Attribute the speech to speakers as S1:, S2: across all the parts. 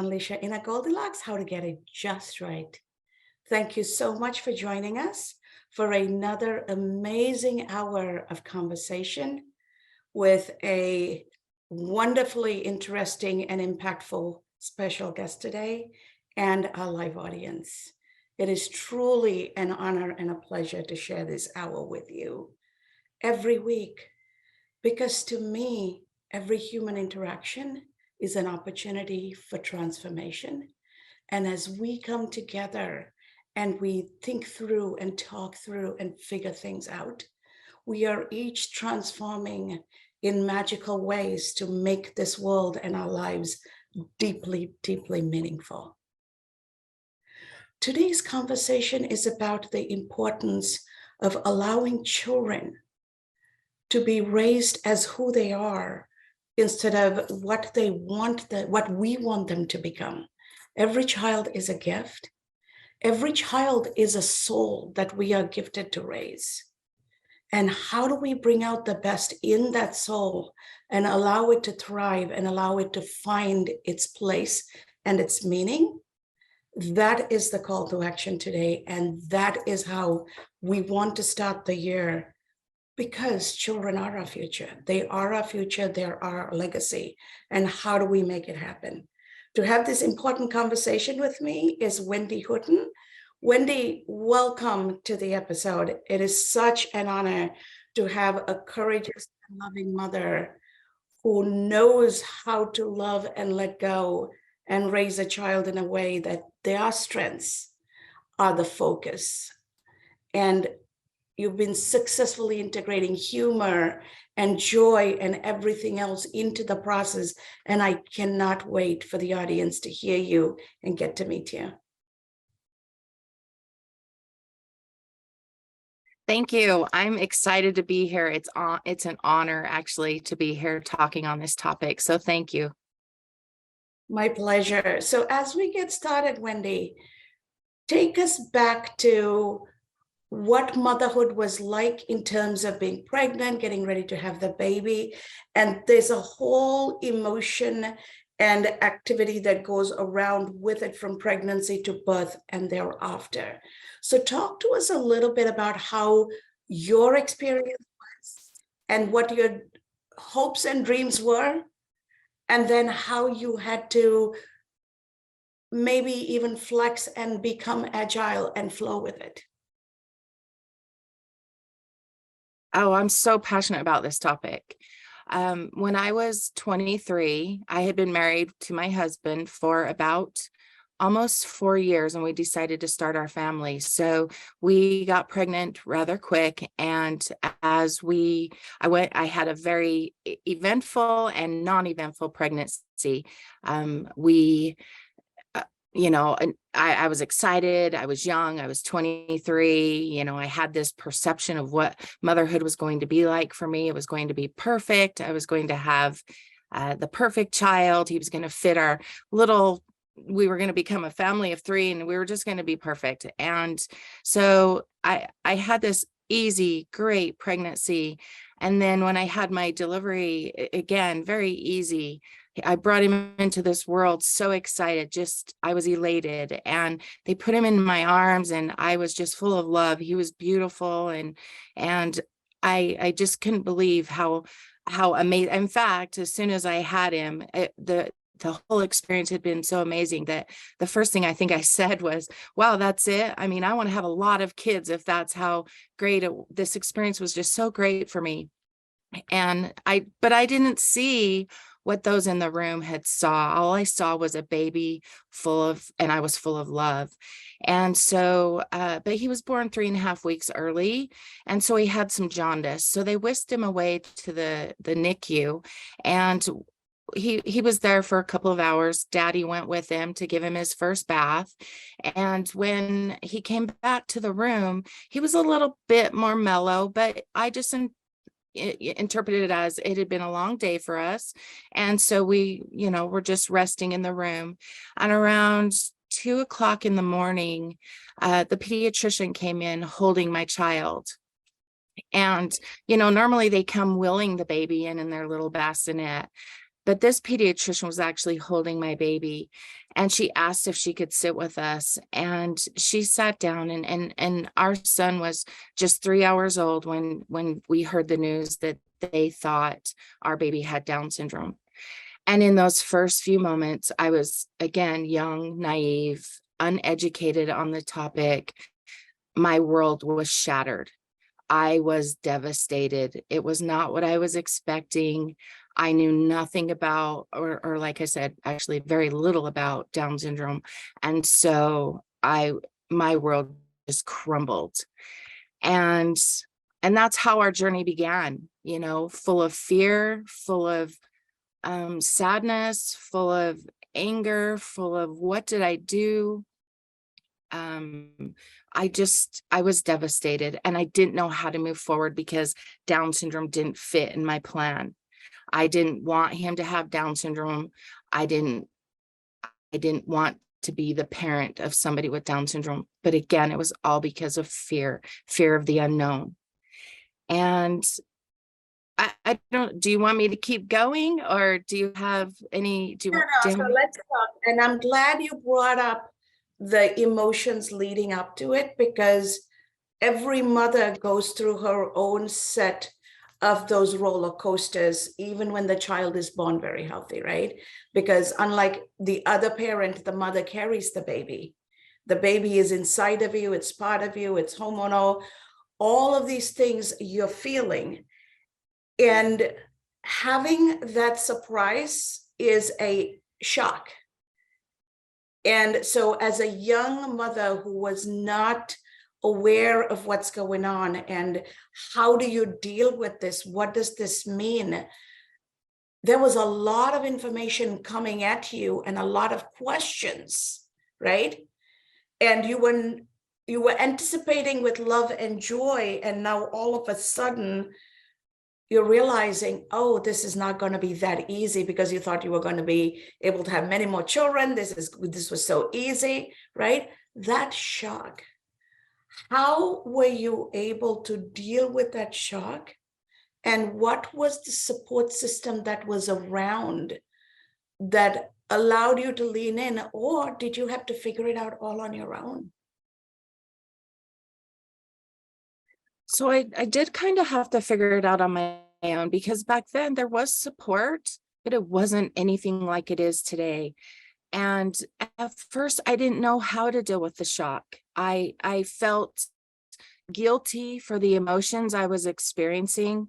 S1: unleash your inner Goldilocks, how to get it just right. Thank you so much for joining us for another amazing hour of conversation with a wonderfully interesting and impactful special guest today and our live audience. It is truly an honor and a pleasure to share this hour with you every week, because to me, every human interaction is an opportunity for transformation. And as we come together and we think through and talk through and figure things out, we are each transforming in magical ways to make this world and our lives deeply, deeply meaningful. Today's conversation is about the importance of allowing children to be raised as who they are instead of what they want, what we want them to become. Every child is a gift. Every child is a soul that we are gifted to raise. And how do we bring out the best in that soul and allow it to thrive and allow it to find its place and its meaning? That is the call to action today. And that is how we want to start the year, because children are our future. They are our future. They are our legacy. And how do we make it happen? To have this important conversation with me is Wendy Hooton. Wendy, welcome to the episode. It is such an honor to have a courageous and loving mother who knows how to love and let go and raise a child in a way that their strengths are the focus. And you've been successfully integrating humor and joy and everything else into the process. And I cannot wait for the audience to hear you and get to meet you.
S2: Thank you. I'm excited to be here. It's an honor actually to be here talking on this topic. So thank you.
S1: My pleasure. So as we get started, Wendy, take us back to what motherhood was like in terms of being pregnant, getting ready to have the baby. And there's a whole emotion and activity that goes around with it from pregnancy to birth and thereafter. So talk to us a little bit about how your experience was and what your hopes and dreams were, and then how you had to maybe even flex and become agile and flow with it.
S2: Oh, I'm so passionate about this topic. When I was 23, I had been married to my husband for about almost 4 years, and we decided to start our family. So we got pregnant rather quick. And I had a very eventful and non-eventful pregnancy. I was excited. I was young. I was 23. I had this perception of what motherhood was going to be like for me. It was going to be perfect. I was going to have the perfect child. He was going to fit we were going to become a family of 3, and we were just going to be perfect. And so I had this easy, great pregnancy. And then when I had my delivery, again, very easy. I brought him into this world so excited, I was elated, and they put him in my arms and I was just full of love. He was beautiful. And I just couldn't believe how amazing. In fact, as soon as I had him, the whole experience had been so amazing that the first thing I think I said was, wow, that's it. I mean, I want to have a lot of kids if that's how great this experience was. Just so great for me. But I didn't see what those in the room had saw. All I saw was a baby and I was full of love. And so, but he was born 3.5 weeks early. And so he had some jaundice. So they whisked him away to the NICU, and he was there for a couple of hours. Daddy went with him to give him his first bath. And when he came back to the room, he was a little bit more mellow, but I just interpreted it as it had been a long day for us. And so we, were just resting in the room. And around 2:00 in the morning, the pediatrician came in holding my child. And, normally they come wheeling the baby in their little bassinet. But this pediatrician was actually holding my baby, and she asked if she could sit with us. And she sat down, and our son was just 3 hours old when we heard the news that they thought our baby had Down syndrome. And in those first few moments, I was, again, young, naive, uneducated on the topic. My world was shattered. I was devastated. It was not what I was expecting. I knew nothing about, or like I said, actually very little about Down syndrome. And so my world just crumbled. And that's how our journey began, full of fear, full of sadness, full of anger, full of what did I do? I was devastated, and I didn't know how to move forward because Down syndrome didn't fit in my plan. I didn't want him to have Down syndrome. I didn't want to be the parent of somebody with Down syndrome. But again, it was all because of fear of the unknown. And I don't, do you want me to keep going, or do you have any, do you
S1: No,
S2: want,
S1: no, so let's talk. And I'm glad you brought up the emotions leading up to it, because every mother goes through her own set of those roller coasters, even when the child is born very healthy, right? Because unlike the other parent, the mother carries the baby. The baby is inside of you, it's part of you, it's hormonal, all of these things you're feeling. And having that surprise is a shock. And so as a young mother who was not aware of what's going on and how do you deal with this, what does this mean, there was a lot of information coming at you and a lot of questions, right? And you were anticipating with love and joy, and now all of a sudden you're realizing, oh, this is not going to be that easy, because you thought you were going to be able to have many more children. This was so easy, right? That shock. How were you able to deal with that shock? And what was the support system that was around that allowed you to lean in, or did you have to figure it out all on your own?
S2: So I did kind of have to figure it out on my own, because back then there was support, but it wasn't anything like it is today. And at first I didn't know how to deal with the shock. I felt guilty for the emotions I was experiencing.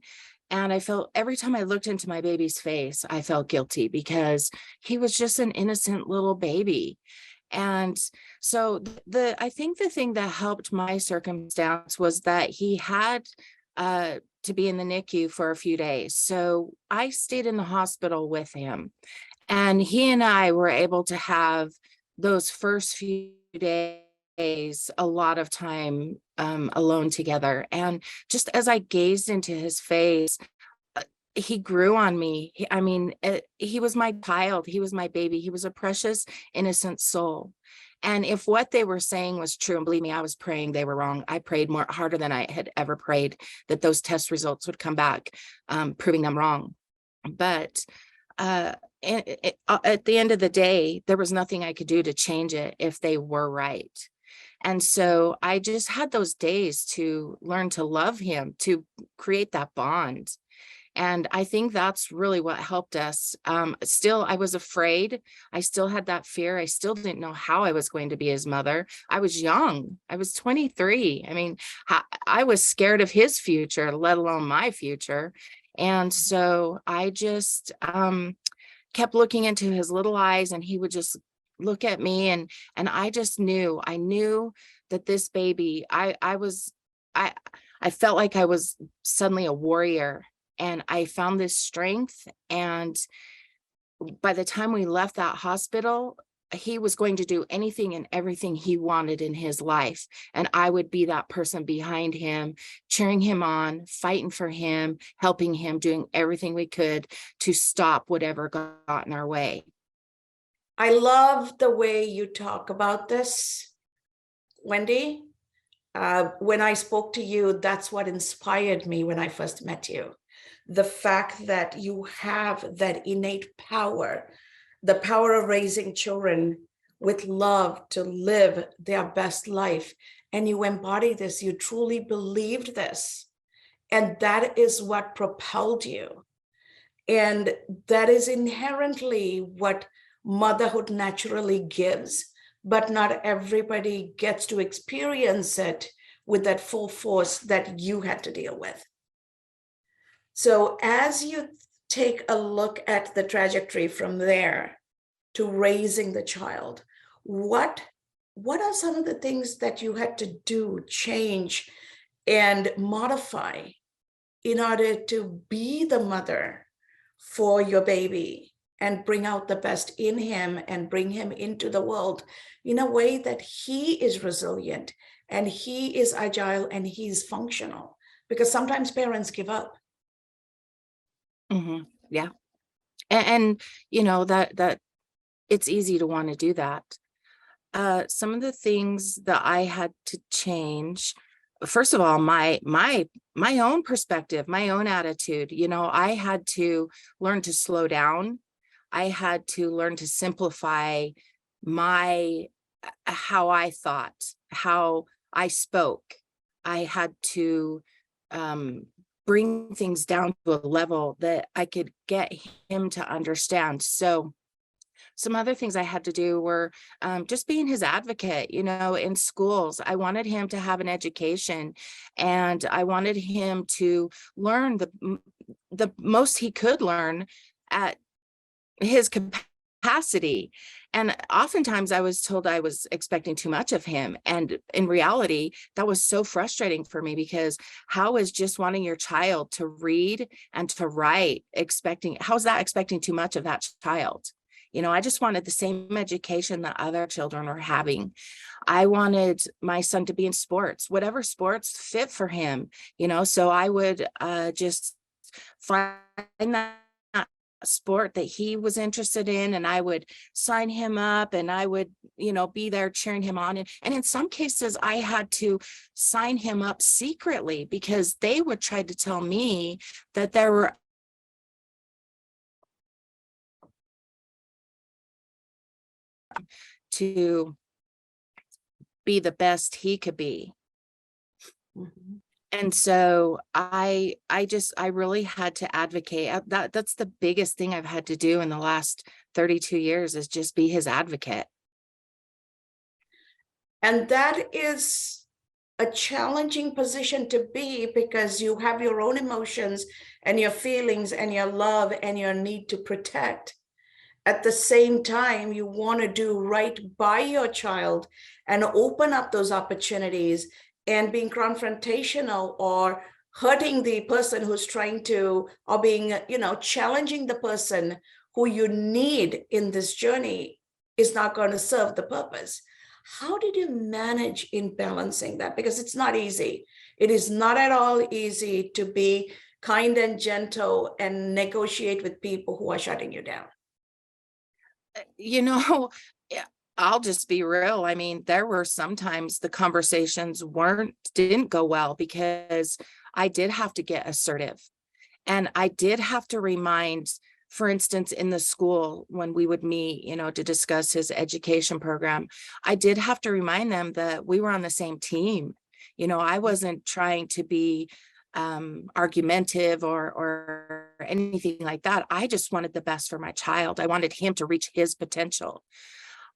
S2: And I felt every time I looked into my baby's face, I felt guilty because he was just an innocent little baby. And so I think the thing that helped my circumstance was that he had to be in the NICU for a few days. So I stayed in the hospital with him, and he and I were able to have those first few days a lot of time alone together. And just as I gazed into his face, he grew on me. He was my child. He was my baby. He was a precious, innocent soul. And if what they were saying was true, and believe me, I was praying they were wrong. I prayed harder than I had ever prayed that those test results would come back, proving them wrong. But at the end of the day, there was nothing I could do to change it if they were right. And so I just had those days to learn to love him, to create that bond. And I think that's really what helped us. Still, I was afraid. I still had that fear. I still didn't know how I was going to be his mother. I was young. I was 23. I mean, I was scared of his future, let alone my future. And so I just kept looking into his little eyes, and he would just look at me, and I just knew. I knew that this baby, I felt like I was suddenly a warrior. And I found this strength. And by the time we left that hospital, he was going to do anything and everything he wanted in his life. And I would be that person behind him, cheering him on, fighting for him, helping him, doing everything we could to stop whatever got in our way.
S1: I love the way you talk about this, Wendy. When I spoke to you, that's what inspired me when I first met you. the fact that you have that innate power, the power of raising children with love to live their best life. And you embody this, you truly believed this. And that is what propelled you. And that is inherently what motherhood naturally gives, but not everybody gets to experience it with that full force that you had to deal with. So as you take a look at the trajectory from there to raising the child, what are some of the things that you had to do, change, and modify in order to be the mother for your baby and bring out the best in him and bring him into the world in a way that he is resilient and he is agile and he's functional? Because sometimes parents give up.
S2: Yeah. And you know, that it's easy to want to do that. Some of the things that I had to change, first of all, my own perspective, my own attitude. You know, I had to learn to slow down. I had to learn to simplify my how I thought, how I spoke. I had to bring things down to a level that I could get him to understand. So some other things I had to do were just being his advocate, you know, in schools. I wanted him to have an education, and I wanted him to learn the most he could learn at his capacity. And oftentimes I was told I was expecting too much of him. And in reality, that was so frustrating for me, because how is just wanting your child to read and to write how's that expecting too much of that child? You know, I just wanted the same education that other children were having. I wanted my son to be in sports, whatever sports fit for him, you know, so I would just find that sport that he was interested in, and I would sign him up, and I would, you know, be there cheering him on. And in some cases I had to sign him up secretly, because they would try to tell me that there were to be the best he could be. And so I really had to advocate. That's the biggest thing I've had to do in the last 32 years, is just be his advocate.
S1: And that is a challenging position to be, because you have your own emotions and your feelings and your love and your need to protect. At the same time, you want to do right by your child and open up those opportunities, and being confrontational or hurting the person who's trying to, or being, you know, challenging the person who you need in this journey is not going to serve the purpose. How did you manage in balancing that? Because it's not easy. It is not at all easy to be kind and gentle and negotiate with people who are shutting you down.
S2: You know, I'll just be real. I mean, there were sometimes the conversations didn't go well, because I did have to get assertive, and I did have to remind, for instance, in the school, when we would meet, you know, to discuss his education program, I did have to remind them that we were on the same team. You know, I wasn't trying to be argumentative or anything like that. I just wanted the best for my child. I wanted him to reach his potential.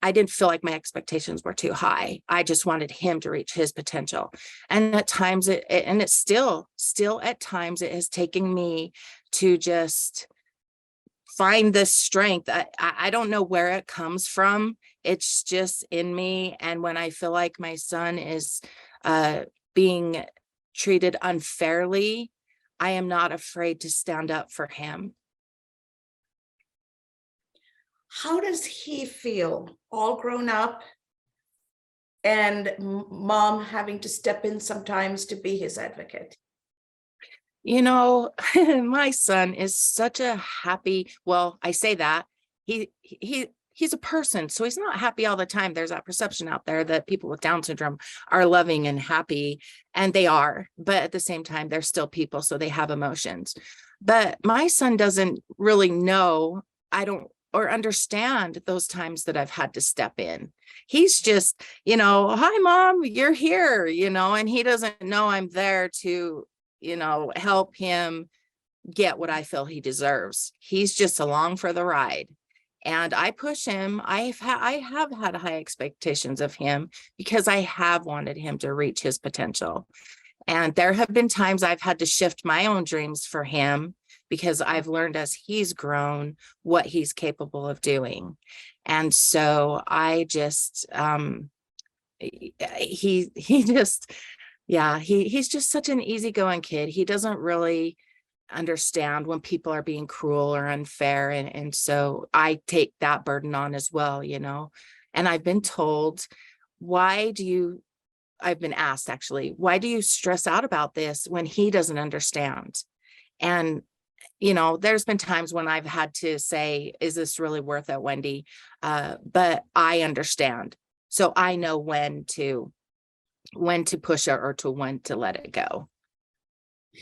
S2: I didn't feel like my expectations were too high. I just wanted him to reach his potential. And at times it's still at times it has taken me to just find this strength. I don't know where it comes from. It's just in me. And when I feel like my son is being treated unfairly, I am not afraid to stand up for him.
S1: How does he feel, all grown up, and mom having to step in sometimes to be his advocate?
S2: You know, my son is such a happy, well, I say that he he's a person, so he's not happy all the time. There's that perception out there that people with Down syndrome are loving and happy, and they are, but at the same time, they're still people, so they have emotions. But my son doesn't really know, I don't, or understand those times that I've had to step in. He's just, hi, mom, you're here, and he doesn't know I'm there to, help him get what I feel he deserves. He's just along for the ride. And I push him. I have had high expectations of him because I have wanted him to reach his potential. And there have been times I've had to shift my own dreams for him because I've learned as he's grown what he's capable of doing. And so I just, he just, yeah, he's just such an easygoing kid. He doesn't really understand when people are being cruel or unfair. And so I take that burden on as well, and I've been told, I've been asked actually, why do you stress out about this when he doesn't understand? And, there's been times when I've had to say, is this really worth it, Wendy? But I understand. So I know when to push it or when to let it go.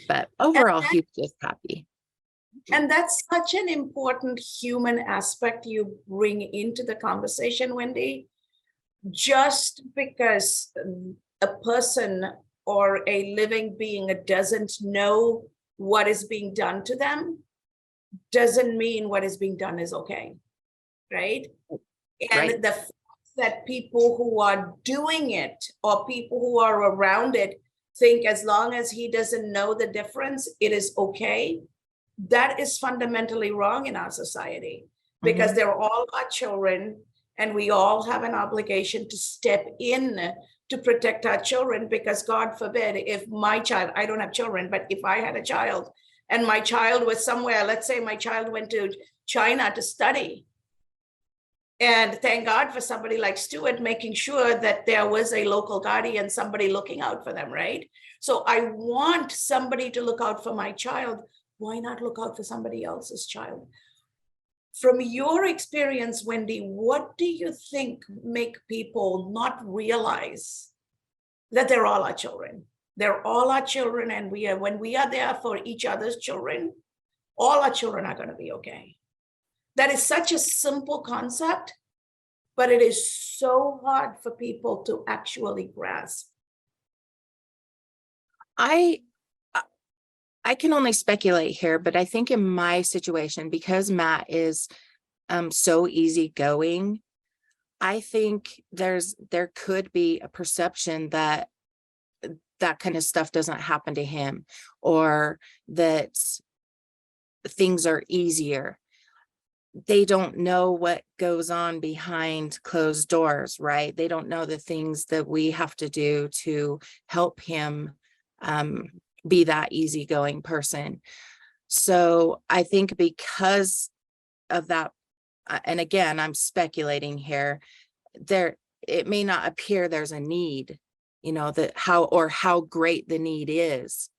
S2: But overall, he's just happy.
S1: And that's such an important human aspect you bring into the conversation, Wendy. Just because a person or a living being doesn't know what is being done to them doesn't mean what is being done is okay, right? And
S2: Right.
S1: the fact that people who are doing it or people who are around it think as long as he doesn't know the difference, it is okay. That is fundamentally wrong in our society because they're all our children and we all have an obligation to step in to protect our children because God forbid if my child, I don't have children, but if I had a child and my child was somewhere, let's say my child went to China to study. And thank God for somebody like Stuart making sure that there was a local guardian, somebody looking out for them, right? So I want somebody to look out for my child. Why not look out for somebody else's child? From your experience, Wendy, what do you think make people not realize that they're all our children? They're all our children, and when we are there for each other's children, all our children are going to be okay. That is such a simple concept, but it is so hard for people to actually grasp.
S2: I can only speculate here, but I think in my situation, because Matt is so easygoing, I think there could be a perception that that kind of stuff doesn't happen to him, or that things are easier. They don't know what goes on behind closed doors, right? They don't know the things that we have to do to help him be that easygoing person. So I think because of that, and again, I'm speculating here, it may not appear there's a need, that how great the need is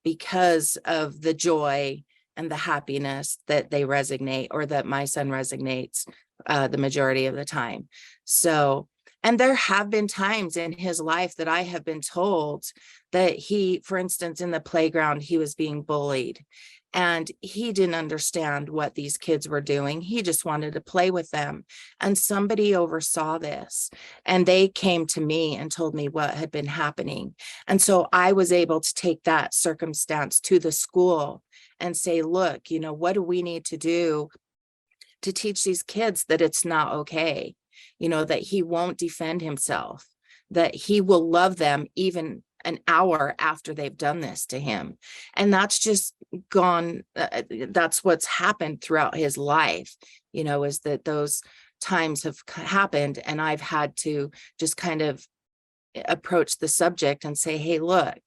S2: because of the joy and the happiness that they resonate, or that my son resonates the majority of the time. So, and there have been times in his life that I have been told that for instance, in the playground, he was being bullied and he didn't understand what these kids were doing. He just wanted to play with them. And somebody oversaw this and they came to me and told me what had been happening. And so I was able to take that circumstance to the school and say, look, what do we need to do to teach these kids that it's not okay? That he won't defend himself, that he will love them even an hour after they've done this to him. And that's just gone. That's what's happened throughout his life, is that those times have happened. And I've had to just kind of approach the subject and say, hey, look,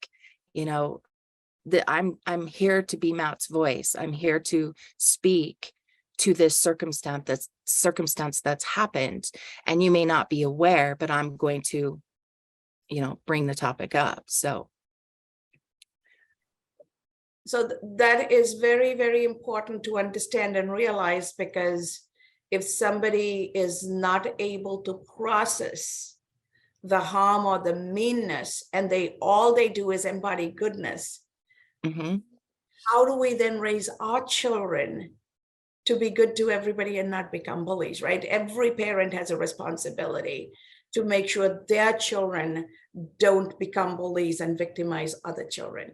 S2: that I'm here to be Matt's voice. I'm here to speak to this circumstance that's happened. And you may not be aware, but I'm going to, bring the topic up. So
S1: that is very, very important to understand and realize, because if somebody is not able to process the harm or the meanness, and all they do is embody goodness,
S2: Mm-hmm.
S1: how do we then raise our children to be good to everybody and not become bullies, right? Every parent has a responsibility to make sure their children don't become bullies and victimize other children.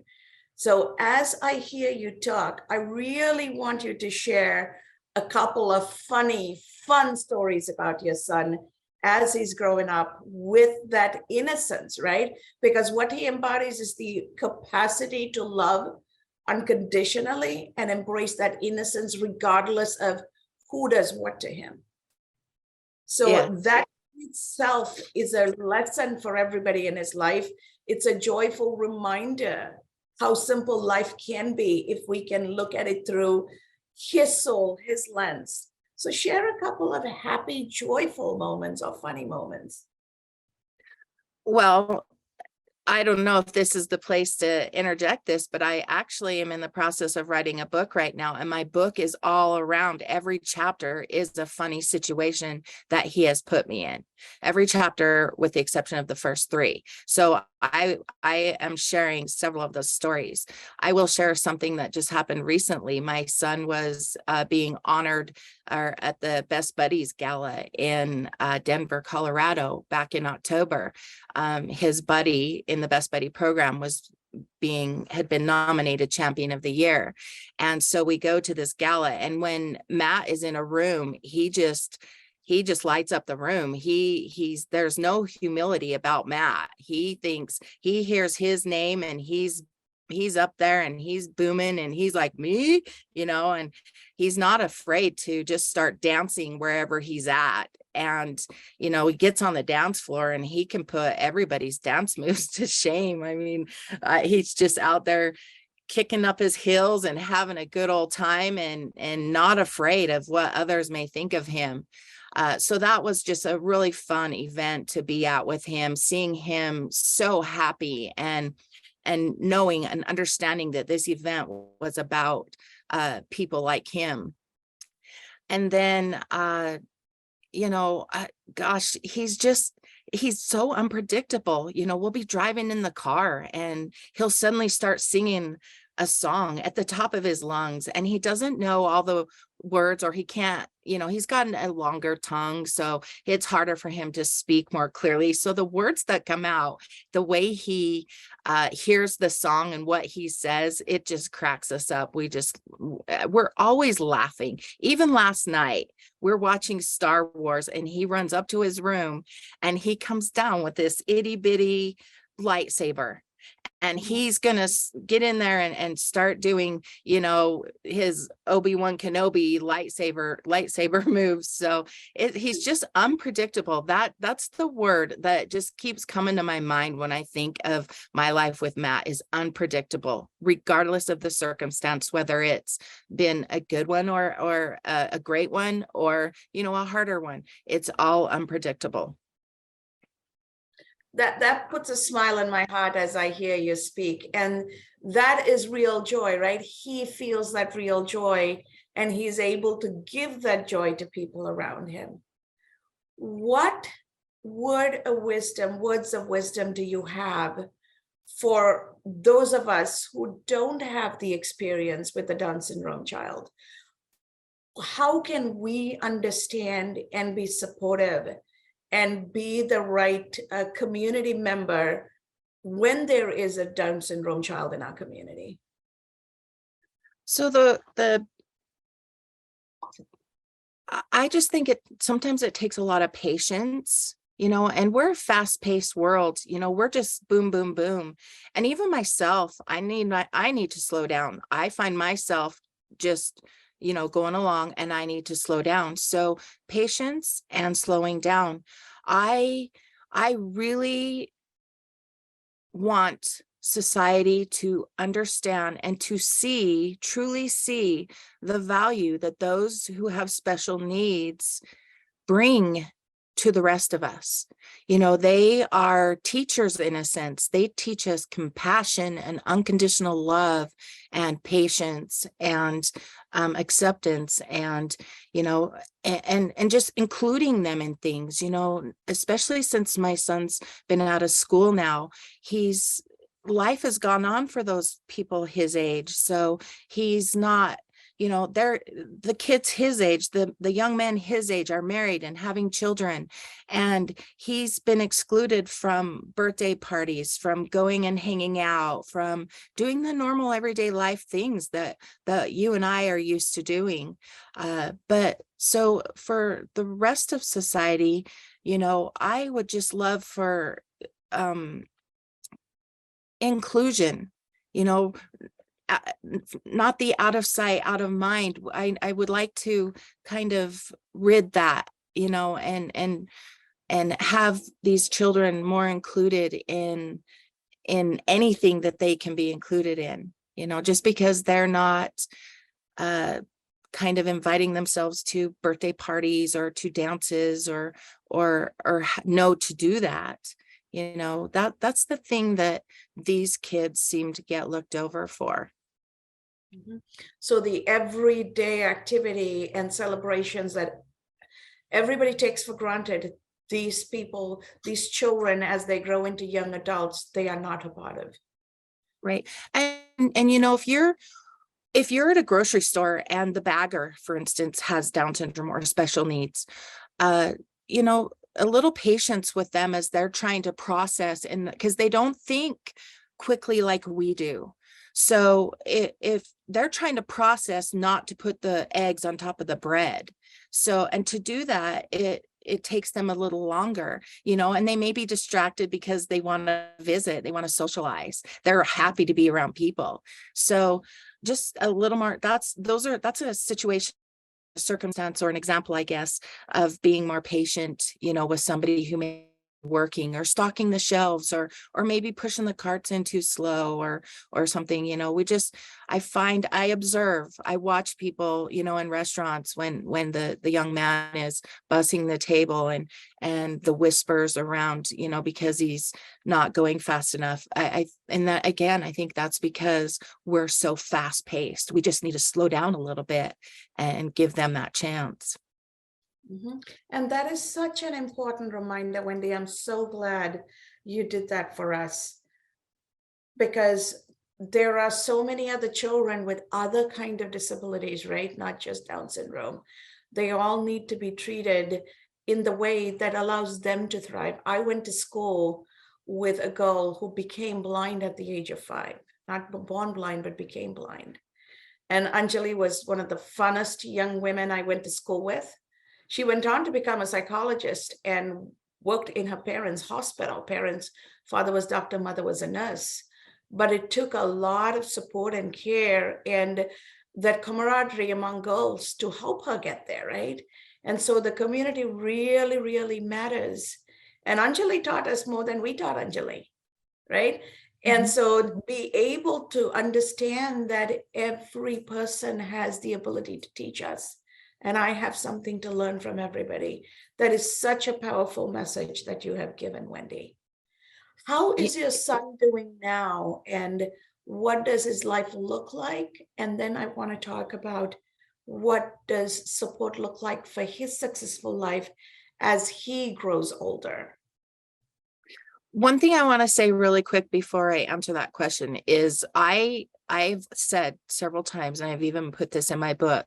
S1: So as I hear you talk, I really want you to share a couple of fun stories about your son as he's growing up with that innocence, right? Because what he embodies is the capacity to love unconditionally and embrace that innocence regardless of who does what to him.
S2: Yeah.
S1: So that itself is a lesson for everybody in his life. It's a joyful reminder how simple life can be if we can look at it through his soul, his lens. So share a couple of happy, joyful moments or funny moments.
S2: Well, I don't know if this is the place to interject this, but I actually am in the process of writing a book right now. And my book is all around, every chapter is a funny situation that he has put me in. Every chapter, with the exception of the first three. So I am sharing several of those stories. I will share something that just happened recently. My son was being honored at the Best Buddies Gala in Denver, Colorado, back in October. His buddy in the Best Buddy program had been nominated Champion of the Year. And so we go to this gala, and when Matt is in a room, he just lights up the room. There's no humility about Matt. He thinks he hears his name and he's up there and he's booming and he's like, me, and he's not afraid to just start dancing wherever he's at. And, he gets on the dance floor and he can put everybody's dance moves to shame. I mean, he's just out there kicking up his heels and having a good old time and not afraid of what others may think of him. So that was just a really fun event to be at with him, seeing him so happy and knowing and understanding that this event was about people like him. And then, gosh, he's so unpredictable. We'll be driving in the car and he'll suddenly start singing a song at the top of his lungs, and he doesn't know all the words, or he can't, he's gotten a longer tongue, so it's harder for him to speak more clearly. So the words that come out, the way he hears the song and what he says, it just cracks us up. We're always laughing. Even last night, we're watching Star Wars and he runs up to his room and he comes down with this itty bitty lightsaber. And he's going to get in there and start doing, his Obi-Wan Kenobi lightsaber moves. So he's just unpredictable. That's the word that just keeps coming to my mind when I think of my life with Matt, is unpredictable, regardless of the circumstance, whether it's been a good one or a great one or, a harder one. It's all unpredictable.
S1: That puts a smile on my heart as I hear you speak. And that is real joy, right? He feels that real joy and he's able to give that joy to people around him. What words of wisdom do you have for those of us who don't have the experience with the Down syndrome child? How can we understand and be supportive and be the right community member when there is a Down syndrome child in our community?
S2: So I just think sometimes it takes a lot of patience, and we're a fast-paced world, we're just boom, boom, boom. And even myself, I need to slow down. I find myself just, going along, and I need to slow down. So patience and slowing down. I really want society to understand and to truly see the value that those who have special needs bring to the rest of us. They are teachers in a sense. They teach us compassion and unconditional love and patience and acceptance, and and just including them in things, especially since my son's been out of school now. Life has gone on for those people his age, so he's not, they're the kids his age, the young men his age are married and having children, and he's been excluded from birthday parties, from going and hanging out, from doing the normal everyday life things that you and I are used to doing. But so for the rest of society, I would just love for inclusion, uh, not the out of sight, out of mind. I would like to kind of rid that, and have these children more included in anything that they can be included in, just because they're not kind of inviting themselves to birthday parties or to dances or know to do that. That's the thing that these kids seem to get looked over for.
S1: Mhm. So the everyday activity and celebrations that everybody takes for granted, these people, these children, as they grow into young adults, they are not a part of.
S2: Right. And if you're at a grocery store and the bagger, for instance, has Down syndrome or special needs, you know, a little patience with them as they're trying to process, and because they don't think quickly like we do. So if they're trying to process not to put the eggs on top of the bread, so, and to do that, it takes them a little longer, and they may be distracted because they want to visit, they want to socialize, they're happy to be around people. So just a little more, that's a situation, a circumstance, or an example, I guess, of being more patient, with somebody who may be working or stocking the shelves, or maybe pushing the carts in too slow, or something. I observe, I watch people, in restaurants when the young man is bussing the table, and the whispers around, because he's not going fast enough. And that, again, I think that's because we're so fast paced. We just need to slow down a little bit and give them that chance.
S1: Mm-hmm. And that is such an important reminder, Wendy. I'm so glad you did that for us, because there are so many other children with other kind of disabilities, right? Not just Down syndrome. They all need to be treated in the way that allows them to thrive. I went to school with a girl who became blind at the age of 5, not born blind, but became blind. And Anjali was one of the funnest young women I went to school with. She went on to become a psychologist and worked in her parents' hospital. Father was doctor, mother was a nurse. But it took a lot of support and care and that camaraderie among girls to help her get there, right? And so the community really, really matters. And Anjali taught us more than we taught Anjali, right? And so be able to understand that every person has the ability to teach us. And I have something to learn from everybody. That is such a powerful message that you have given, Wendy. How is your son doing now? And what does his life look like? And then I want to talk about what does support look like for his successful life as he grows older?
S2: One thing I want to say really quick before I answer that question is I've said several times, and I've even put this in my book,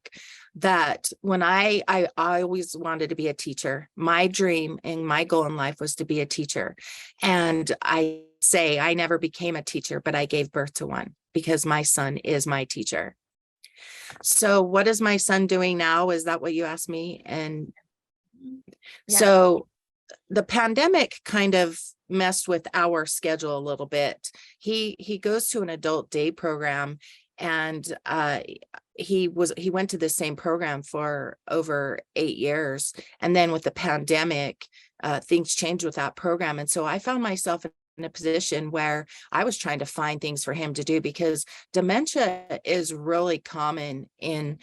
S2: that when I always wanted to be a teacher. My dream and my goal in life was to be a teacher. And I say I never became a teacher, but I gave birth to one because my son is my teacher. So what is my son doing now? Is that what you asked me? And so the pandemic kind of messed with our schedule a little bit. He goes to an adult day program, and he went to the same program for over 8 years. And then with the pandemic, things changed with that program. And so I found myself in in a position where I was trying to find things for him to do, because dementia is really common in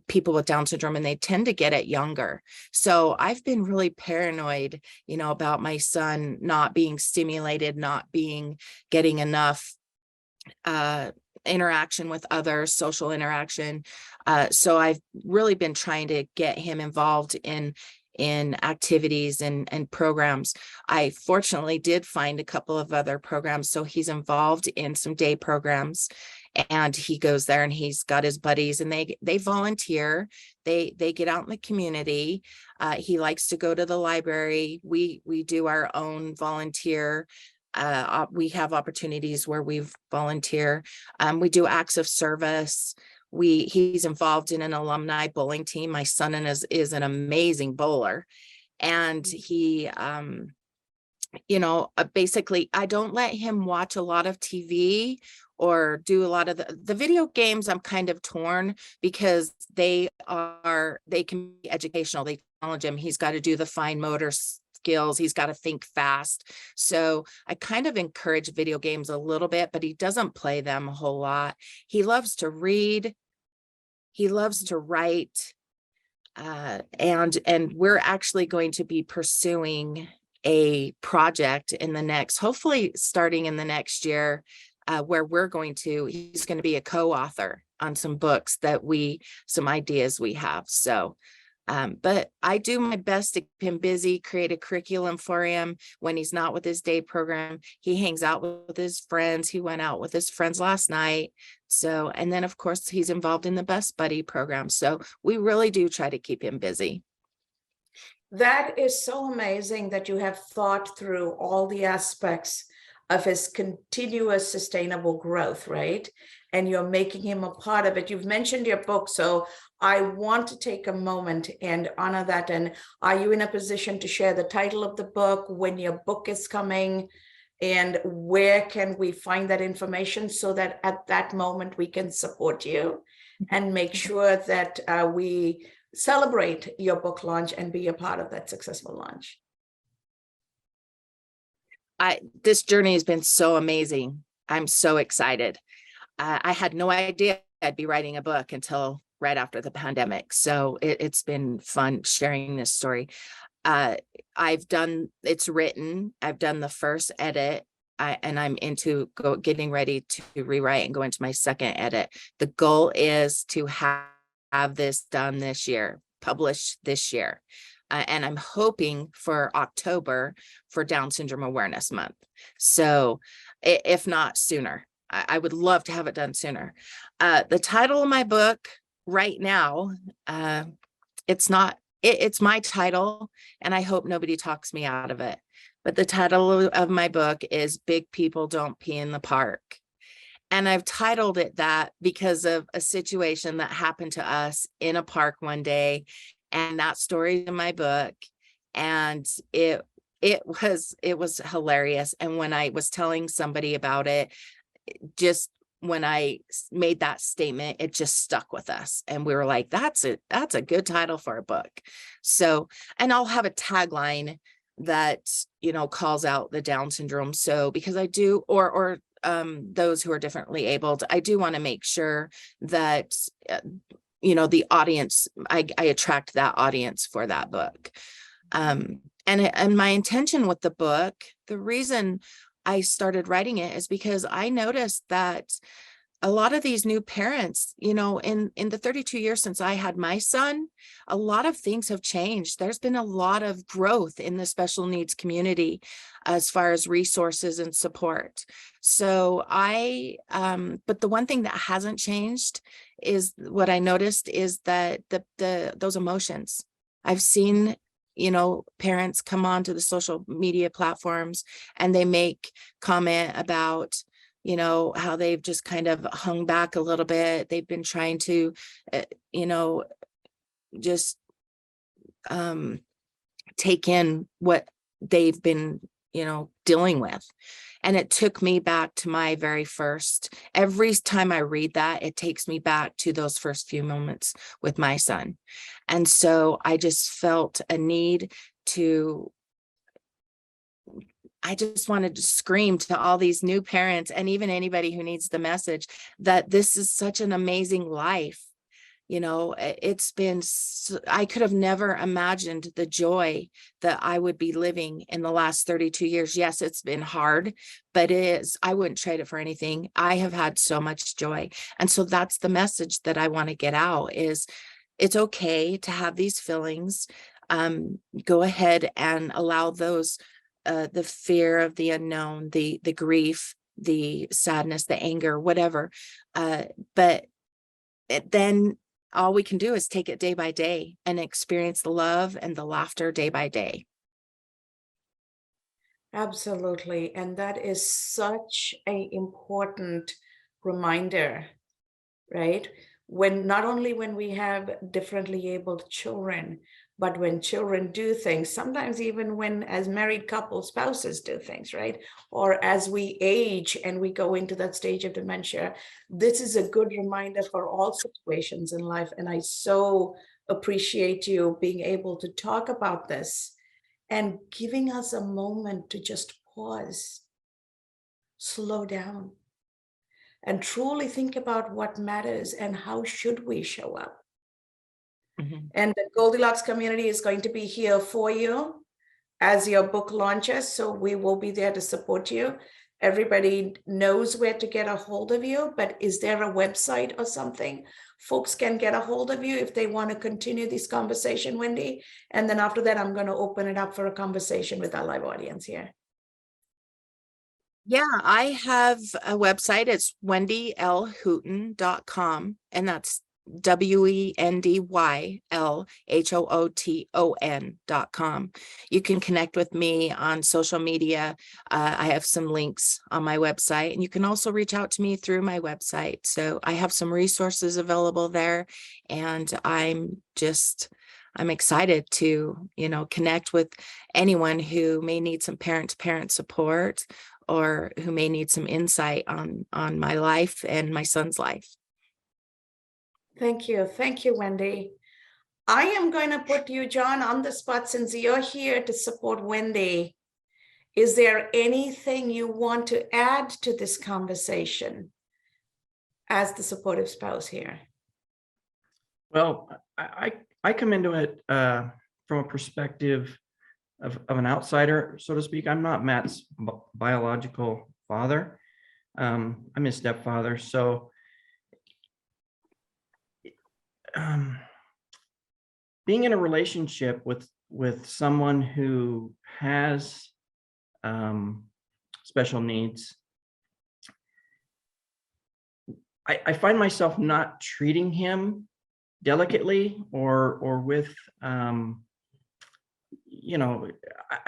S2: people with Down syndrome, and they tend to get it younger. So I've been really paranoid, about my son not being stimulated, not getting enough interaction with others, social interaction. So I've really been trying to get him involved in activities and programs. I fortunately did find a couple of other programs. So he's involved in some day programs, and he goes there and he's got his buddies, and they volunteer. They get out in the community. He likes to go to the library. We do our own volunteer. We have opportunities where we volunteer. We do acts of service. He's involved in an alumni bowling team. My son is an amazing bowler, and he, basically, I don't let him watch a lot of TV or do a lot of the video games. I'm kind of torn, because they can be educational. They challenge him. He's got to do the fine motor skills. He's got to think fast. So I kind of encourage video games a little bit, but he doesn't play them a whole lot. He loves to read. He loves to write. And we're actually going to be pursuing a project hopefully starting in the next year, where he's going to be a co-author on some books some ideas we have. So, but I do my best to keep him busy, create a curriculum for him when he's not with his day program. He hangs out with his friends. He went out with his friends last night. So, and then of course he's involved in the Best Buddy program. So we really do try to keep him busy.
S1: That is so amazing that you have thought through all the aspects of his continuous sustainable growth, right? And you're making him a part of it. You've mentioned your book, so I want to take a moment and honor that. And are you in a position to share the title of the book, when your book is coming, and where can we find that information, so that at that moment we can support you and make sure that we celebrate your book launch and be a part of that successful launch?
S2: This journey has been so amazing. I'm so excited. I had no idea I'd be writing a book until right after the pandemic. So it's been fun sharing this story. It's written. I've done the first edit, and I'm getting ready to rewrite and go into my second edit. The goal is to have this done this year, published this year. And I'm hoping for October for Down Syndrome Awareness Month. So if not sooner, I would love to have it done sooner. The title of my book right now, it's my title, and I hope nobody talks me out of it. But the title of my book is Big People Don't Pee in the Park. And I've titled it that because of a situation that happened to us in a park one day. And that story in my book. And it was hilarious. And when I was telling somebody about it, just when I made that statement, it just stuck with us. And we were like, that's a good title for a book. So, and I'll have a tagline that, calls out the Down syndrome. So because I do, or those who are differently abled, I do want to make sure that, the audience, I attract that audience for that book. And my intention with the book, the reason I started writing it is because I noticed that a lot of these new parents, in the 32 years since I had my son, a lot of things have changed. There's been a lot of growth in the special needs community as far as resources and support. So but the one thing that hasn't changed is what I noticed is that those emotions. I've seen, parents come onto the social media platforms and they make comment about, how they've just kind of hung back a little bit. They've been trying to, just take in what they've been, dealing with. And it took me back to my very first, every time I read that, it takes me back to those first few moments with my son. And so I just felt a need to I just wanted to scream to all these new parents and even anybody who needs the message that this is such an amazing life. You know, it's been, I could have never imagined the joy that I would be living in the last 32 years. Yes, it's been hard, but I wouldn't trade it for anything. I have had so much joy. And so that's the message that I want to get out is it's okay to have these feelings. Go ahead and allow those, the fear of the unknown, the grief, the sadness, the anger, whatever. But then all we can do is take it day by day and experience the love and the laughter day by day.
S1: Absolutely. And that is such an important reminder, right? When not only when we have differently abled children, but when children do things, sometimes even when as married couples, spouses do things, right? Or as we age and we go into that stage of dementia, this is a good reminder for all situations in life. And I so appreciate you being able to talk about this and giving us a moment to just pause, slow down, and truly think about what matters and how should we show up.
S2: Mhm.
S1: And the Goldilocks community is going to be here for you as your book launches. So we will be there to support you. Everybody knows where to get a hold of you, but is there a website or something folks can get a hold of you if they want to continue this conversation, Wendy? And then after that, I'm going to open it up for a conversation with our live audience here.
S2: Yeah, I have a website. It's wendylhooton.com, and that's WENDYLHOOTON.com. You can connect with me on social media. I have some links on my website, and you can also reach out to me through my website. So I have some resources available there, and I'm excited to, connect with anyone who may need some parent-to-parent support or who may need some insight on my life and my son's life.
S1: Thank you. Thank you, Wendy. I am going to put you, John, on the spot since you're here to support Wendy. Is there anything you want to add to this conversation as the supportive spouse here?
S3: Well, I come into it from a perspective of an outsider, so to speak. I'm not Matt's biological father. I'm his stepfather. So being in a relationship with someone who has special needs, I find myself not treating him delicately or with I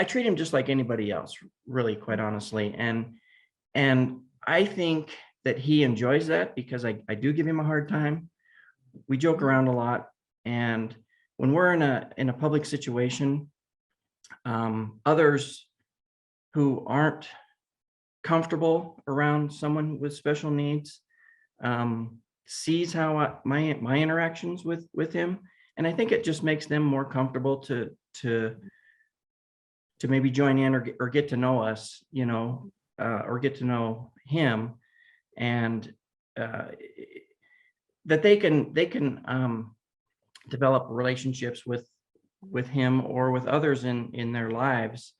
S3: treat him just like anybody else, really, quite honestly. And I think that he enjoys that because I do give him a hard time. We joke around a lot. And when we're in a public situation, others who aren't comfortable around someone with special needs sees how my interactions with him, and I think it just makes them more comfortable to maybe join in or get to know us, or get to know him, and that they can develop relationships with him or with others in their lives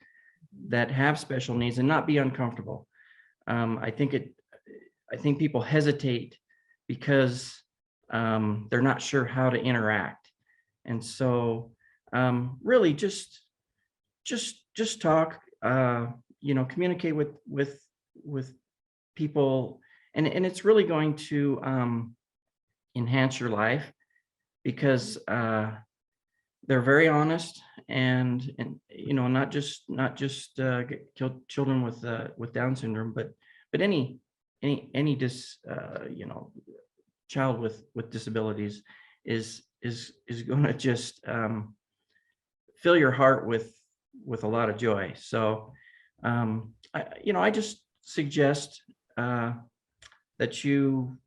S3: that have special needs and not be uncomfortable. I think people hesitate because they're not sure how to interact, and so really just talk, communicate with people, and it's really going to enhance your life because they're very honest and not just children with Down syndrome, but any child with disabilities is going to just fill your heart with a lot of joy. So I just suggest that you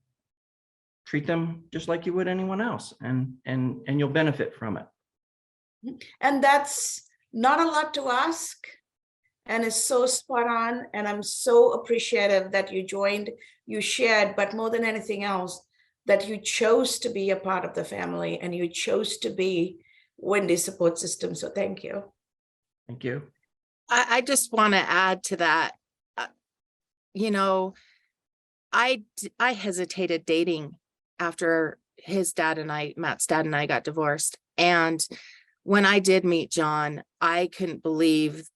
S3: treat them just like you would anyone else, and you'll benefit from it.
S1: And that's not a lot to ask. and it's so spot on. And I'm so appreciative that you joined, you shared, but more than anything else, that you chose to be a part of the family and you chose to be Wendy's support system. So thank you.
S3: Thank you.
S2: I just want to add to that. You know, I hesitated dating after Matt's dad and I got divorced. And when I did meet John, I couldn't believe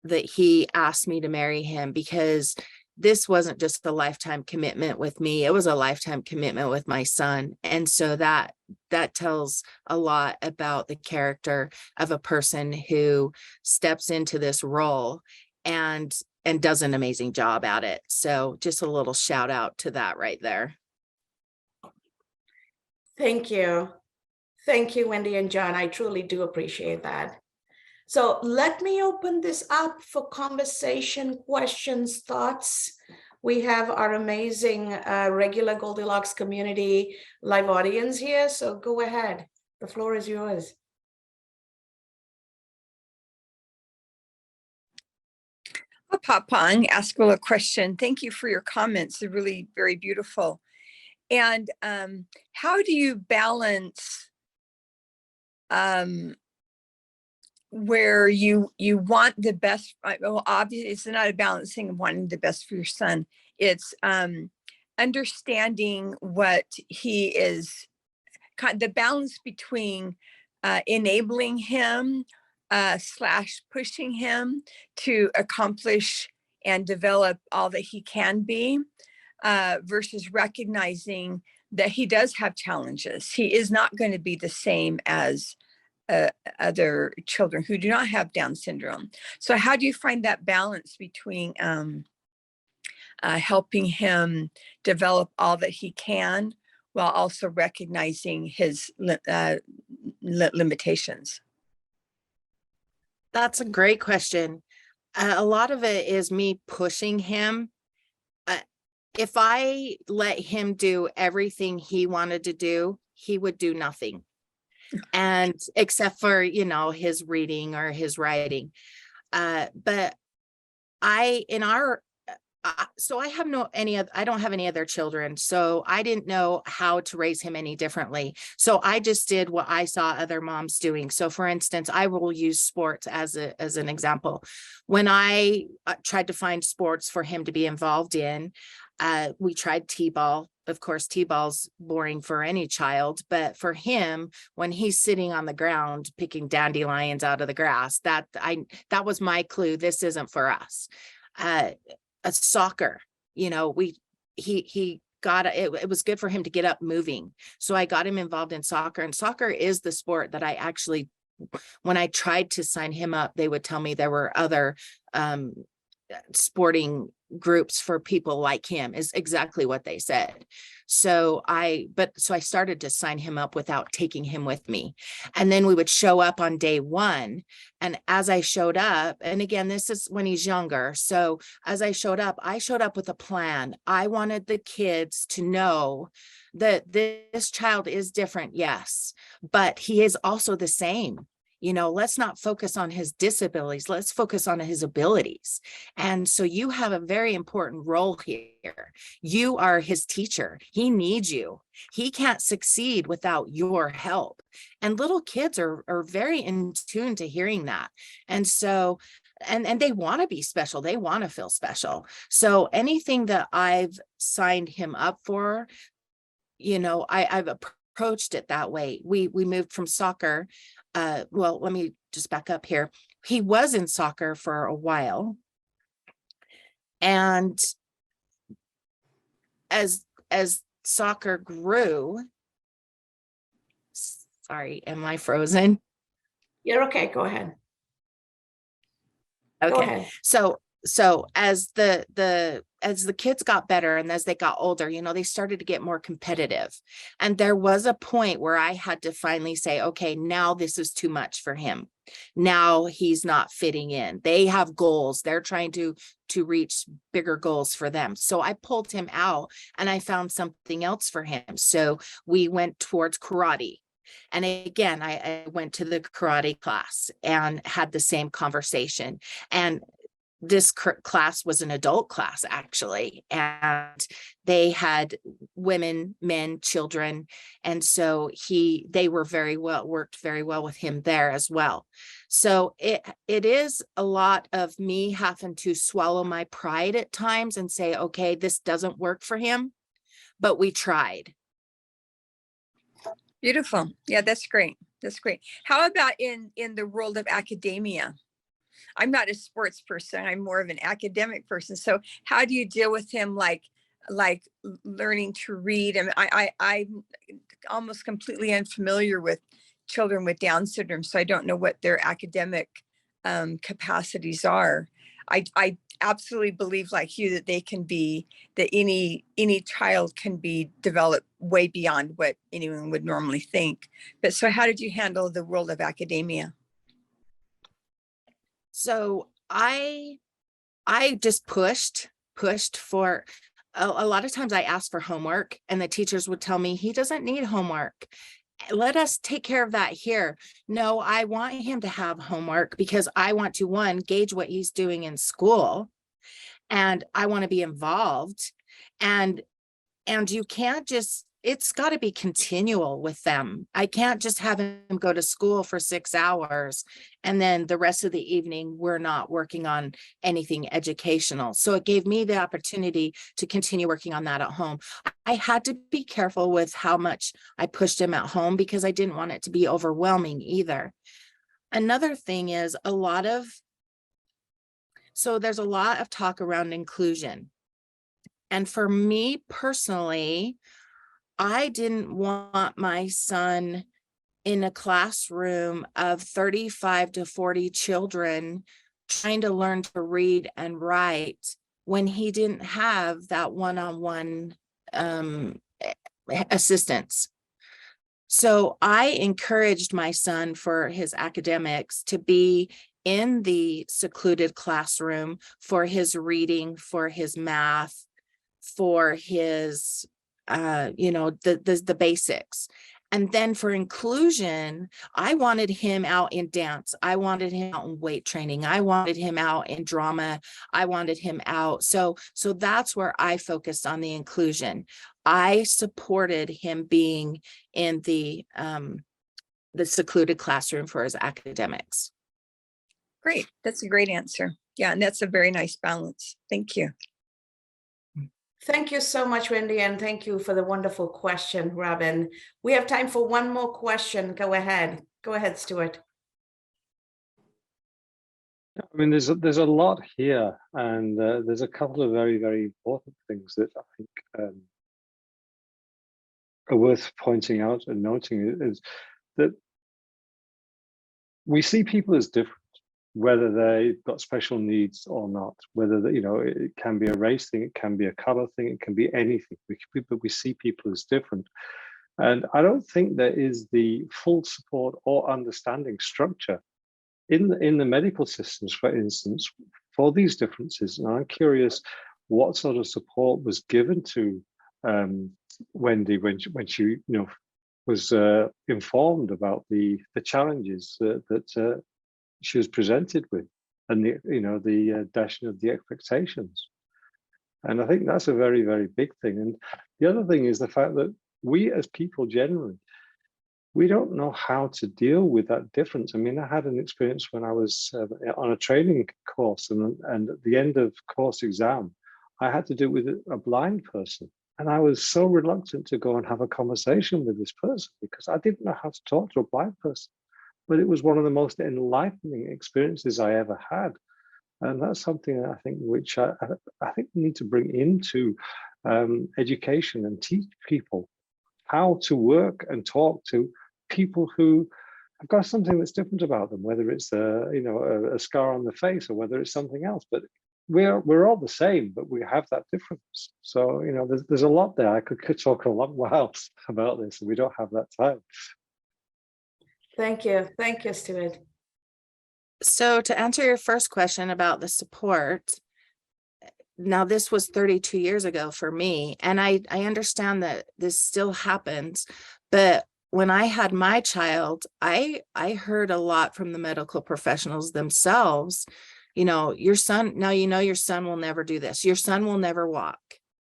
S2: that he asked me to marry him, because this wasn't just a lifetime commitment with me. It was a lifetime commitment with my son. And so that tells a lot about the character of a person who steps into this role and does an amazing job at it. So just a little shout out to that right there.
S1: Thank you. Thank you, Wendy and John. I truly do appreciate that. So let me open this up for conversation, questions, thoughts. We have our amazing regular Goldilocks community live audience here. So go ahead. The floor is yours.
S4: I'll pop on, ask a question. Thank you for your comments. They're really very beautiful. And how do you balance where you want the best? Well, obviously, it's not a balancing of wanting the best for your son. It's understanding what he is, the balance between enabling him / pushing him to accomplish and develop all that he can be, versus recognizing that he does have challenges. He is not going to be the same as other children who do not have Down syndrome. So how do you find that balance between helping him develop all that he can while also recognizing his limitations?
S2: That's a great question. A lot of it is me pushing him. If I let him do everything he wanted to do, he would do nothing. And except for, his reading or his writing. But so I don't have any other children. So I didn't know how to raise him any differently. So I just did what I saw other moms doing. So for instance, I will use sports as an example. When I tried to find sports for him to be involved in, we tried t-ball. Of course, t-ball's boring for any child, but for him, when he's sitting on the ground picking dandelions out of the grass, that was my clue. This isn't for us. A soccer, he got it was good for him to get up moving. So I got him involved in soccer, and soccer is the sport that I actually, when I tried to sign him up, they would tell me there were other sporting groups for people like him, is exactly what they said. So I started to sign him up without taking him with me. And then we would show up on day one. And as I showed up, and again, this is when he's younger. So as I showed up with a plan. I wanted the kids to know that this child is different, yes, but he is also the same. Let's not focus on his disabilities. Let's focus on his abilities. And so you have a very important role here. You are his teacher. He needs you. He can't succeed without your help. And little kids are very in tune to hearing that. And so, and they want to be special. They want to feel special. So anything that I've signed him up for, I've approached it that way. We moved from soccer. Well, let me just back up here. He was in soccer for a while. And as soccer grew, sorry, am I frozen?
S1: You're okay. Go ahead.
S2: Okay.
S1: Go ahead.
S2: So as the kids got better and as they got older, they started to get more competitive. And there was a point where I had to finally say, okay, now this is too much for him. Now he's not fitting in. They have goals. They're trying to reach bigger goals for them. So I pulled him out and I found something else for him. So we went towards karate. And again, I went to the karate class and had the same conversation. And this class was an adult class actually, and they had women, men, children. And so they were worked very well with him there as well. So it is a lot of me having to swallow my pride at times and say, okay, this doesn't work for him, but we tried.
S4: Beautiful. Yeah, that's great. That's great. How about in the world of academia? I'm not a sports person. I'm more of an academic person. So how do you deal with him, like learning to read? And I'm almost completely unfamiliar with children with Down syndrome, so I don't know what their academic capacities are. I absolutely believe, like you, that that any child can be developed way beyond what anyone would normally think. But so how did you handle the world of academia?
S2: So I just pushed for a lot of times. I asked for homework and the teachers would tell me he doesn't need homework. Let us take care of that here. No, I want him to have homework because I want to, one, gauge what he's doing in school, and I want to be involved. And you can't just, it's got to be continual with them. I can't just have him go to school for 6 hours and then the rest of the evening we're not working on anything educational. So it gave me the opportunity to continue working on that at home. I had to be careful with how much I pushed him at home because I didn't want it to be overwhelming either. Another thing is there's a lot of talk around inclusion. And for me personally, I didn't want my son in a classroom of 35 to 40 children trying to learn to read and write when he didn't have that one-on-one assistance. So I encouraged my son for his academics to be in the secluded classroom for his reading, for his math, for his the basics. And then for inclusion, I wanted him out in dance. I wanted him out in weight training. I wanted him out in drama. I wanted him out. So that's where I focused on the inclusion. I supported him being in the secluded classroom for his academics.
S4: Great. That's a great answer. Yeah, and that's a very nice balance. Thank you.
S1: Thank you so much, Wendy, and thank you for the wonderful question, Robin. We have time for one more question. Go ahead. Go ahead, Stuart.
S5: I mean, there's a lot here, and there's a couple of very, very important things that I think are worth pointing out and noting is that we see people as different, whether they've got special needs or not, whether it can be a race thing, it can be a color thing, it can be anything. We see people as different. And I don't think there is the full support or understanding structure in the medical systems, for instance, for these differences. And I'm curious what sort of support was given to Wendy when she was informed about the challenges that she was presented with, and the dashing of the expectations. And I think that's a very, very big thing. And the other thing is the fact that we as people generally, we don't know how to deal with that difference. I mean, I had an experience when I was on a training course, and at the end of course exam, I had to do with a blind person. And I was so reluctant to go and have a conversation with this person because I didn't know how to talk to a blind person. But it was one of the most enlightening experiences I ever had. And that's something I think which I think we need to bring into education and teach people how to work and talk to people who have got something that's different about them, whether it's a scar on the face or whether it's something else. But we're all the same, but we have that difference. So there's a lot there. I could talk a long while about this, and we don't have that time.
S1: Thank you, Stuart.
S2: So to answer your first question about the support, now this was 32 years ago for me, and I understand that this still happens, but when I had my child, I heard a lot from the medical professionals themselves your son, now your son will never do this. Your son will never walk.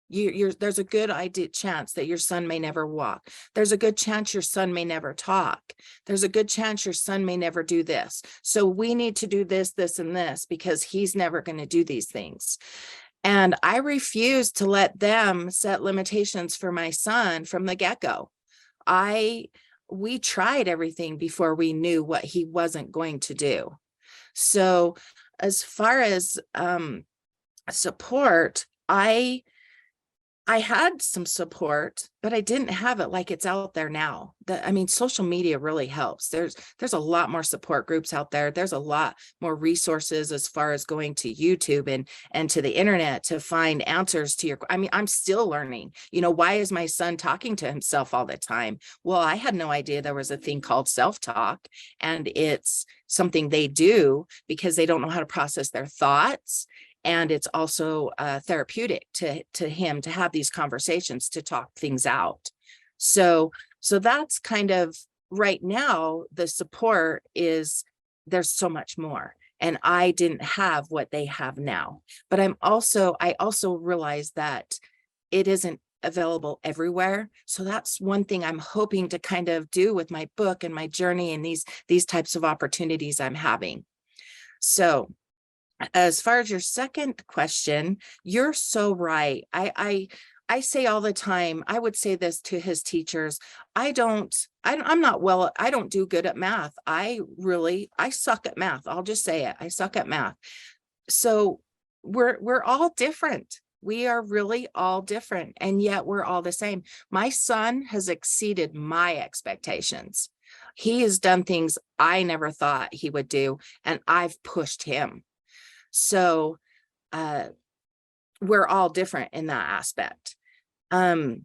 S2: There's a good chance that your son may never walk. There's a good chance your son may never talk. There's a good chance your son may never do this. So we need to do this, this, and this because he's never going to do these things. And I refuse to let them set limitations for my son from the get-go. We tried everything before we knew what he wasn't going to do. So as far as support, I had some support, but I didn't have it like it's out there now. Social media really helps. There's a lot more support groups out there. There's a lot more resources as far as going to YouTube and to the internet to find answers to I'm still learning, why is my son talking to himself all the time? Well, I had no idea there was a thing called self-talk, and it's something they do because they don't know how to process their thoughts. And it's also therapeutic to him to have these conversations, to talk things out. So that's kind of right now, the support is, there's so much more. And I didn't have what they have now. But I also realized that it isn't available everywhere. So that's one thing I'm hoping to kind of do with my book and my journey and these types of opportunities I'm having. So as far as your second question, you're so right. I say all the time, I would say this to his teachers. I don't do good at math. I suck at math. I'll just say it. I suck at math. So we're all different. We are really all different, and yet we're all the same. My son has exceeded my expectations. He has done things I never thought he would do, and I've pushed him. So we're all different in that aspect. And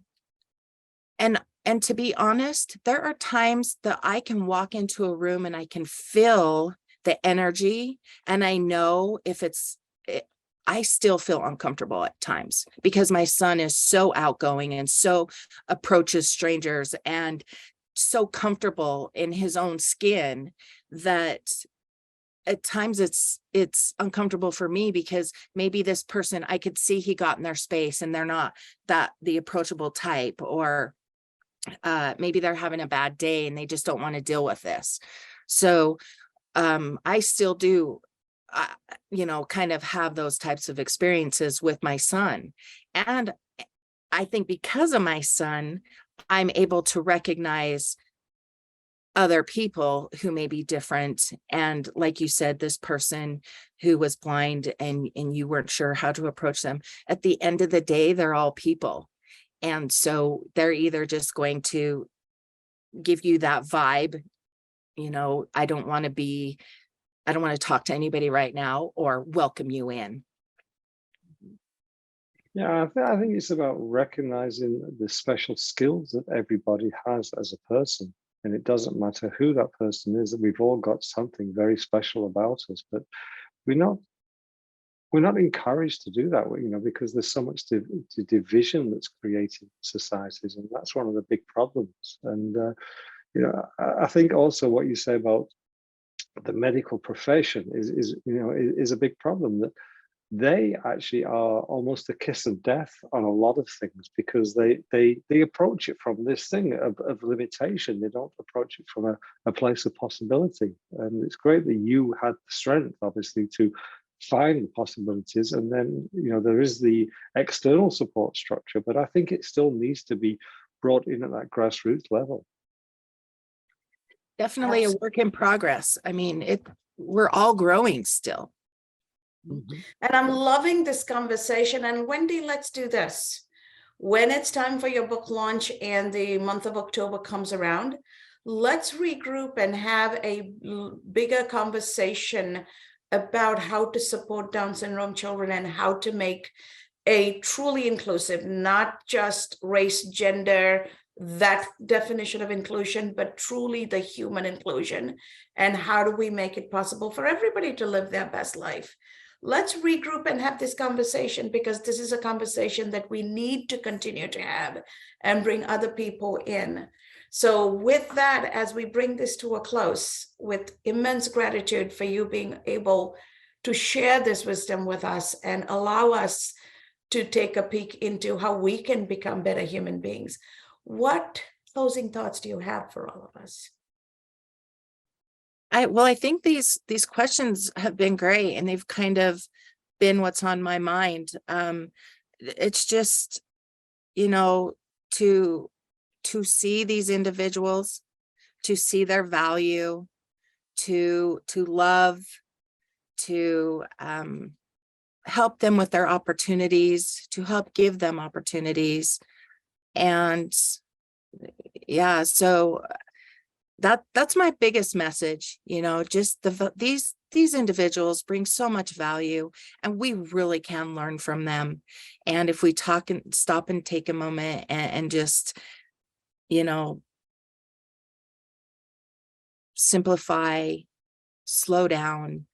S2: to be honest, there are times that I can walk into a room and I can feel the energy, and I know I still feel uncomfortable at times because my son is so outgoing and so approaches strangers and so comfortable in his own skin that at times it's uncomfortable for me, because maybe this person, I could see he got in their space and they're not the approachable type, or maybe they're having a bad day and they just don't want to deal with this. So I still do, kind of have those types of experiences with my son. And I think because of my son, I'm able to recognize other people who may be different. And like you said, this person who was blind and you weren't sure how to approach them, at the end of the day, they're all people. And so they're either just going to give you that vibe, I don't want to talk to anybody right now, or welcome you in.
S5: Yeah, I think it's about recognizing the special skills that everybody has as a person. And it doesn't matter who that person is, that we've all got something very special about us, but we're not encouraged to do that, because there's so much division that's created in societies, and that's one of the big problems. And I think also what you say about the medical profession is a big problem, that they actually are almost a kiss of death on a lot of things, because they approach it from this thing of limitation. They don't approach it from a place of possibility. And it's great that you had the strength, obviously, to find the possibilities. And then, there is the external support structure, but I think it still needs to be brought in at that grassroots level.
S2: Definitely a work in progress. We're all growing still.
S1: And I'm loving this conversation. And Wendy, let's do this. When it's time for your book launch and the month of October comes around, let's regroup and have a bigger conversation about how to support Down syndrome children and how to make a truly inclusive, not just race, gender, that definition of inclusion, but truly the human inclusion. And how do we make it possible for everybody to live their best life? Let's regroup and have this conversation, because this is a conversation that we need to continue to have and bring other people in. So with that, as we bring this to a close, with immense gratitude for you being able to share this wisdom with us and allow us to take a peek into how we can become better human beings. What closing thoughts do you have for all of us?
S2: I think these questions have been great, and they've kind of been what's on my mind. It's just, to see these individuals, to see their value, to love, to help them with their opportunities, to help give them opportunities. And yeah, so that's my biggest message, just these individuals bring so much value, and we really can learn from them. And if we talk and stop and take a moment and just, simplify, slow down,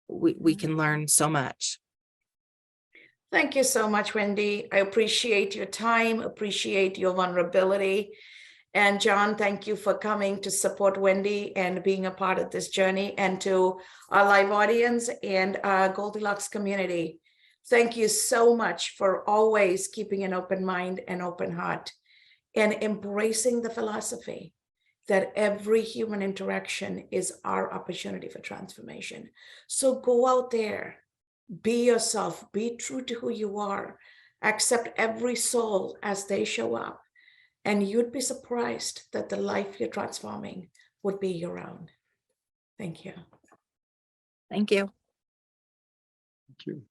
S2: we can learn so much.
S1: Thank you so much, Wendy. I appreciate your time, appreciate your vulnerability. And John, thank you for coming to support Wendy and being a part of this journey. And to our live audience and our Goldilocks community, thank you so much for always keeping an open mind and open heart and embracing the philosophy that every human interaction is our opportunity for transformation. So go out there, be yourself, be true to who you are, accept every soul as they show up. And you'd be surprised that the life you're transforming would be your own. Thank you.
S2: Thank you.
S5: Thank you.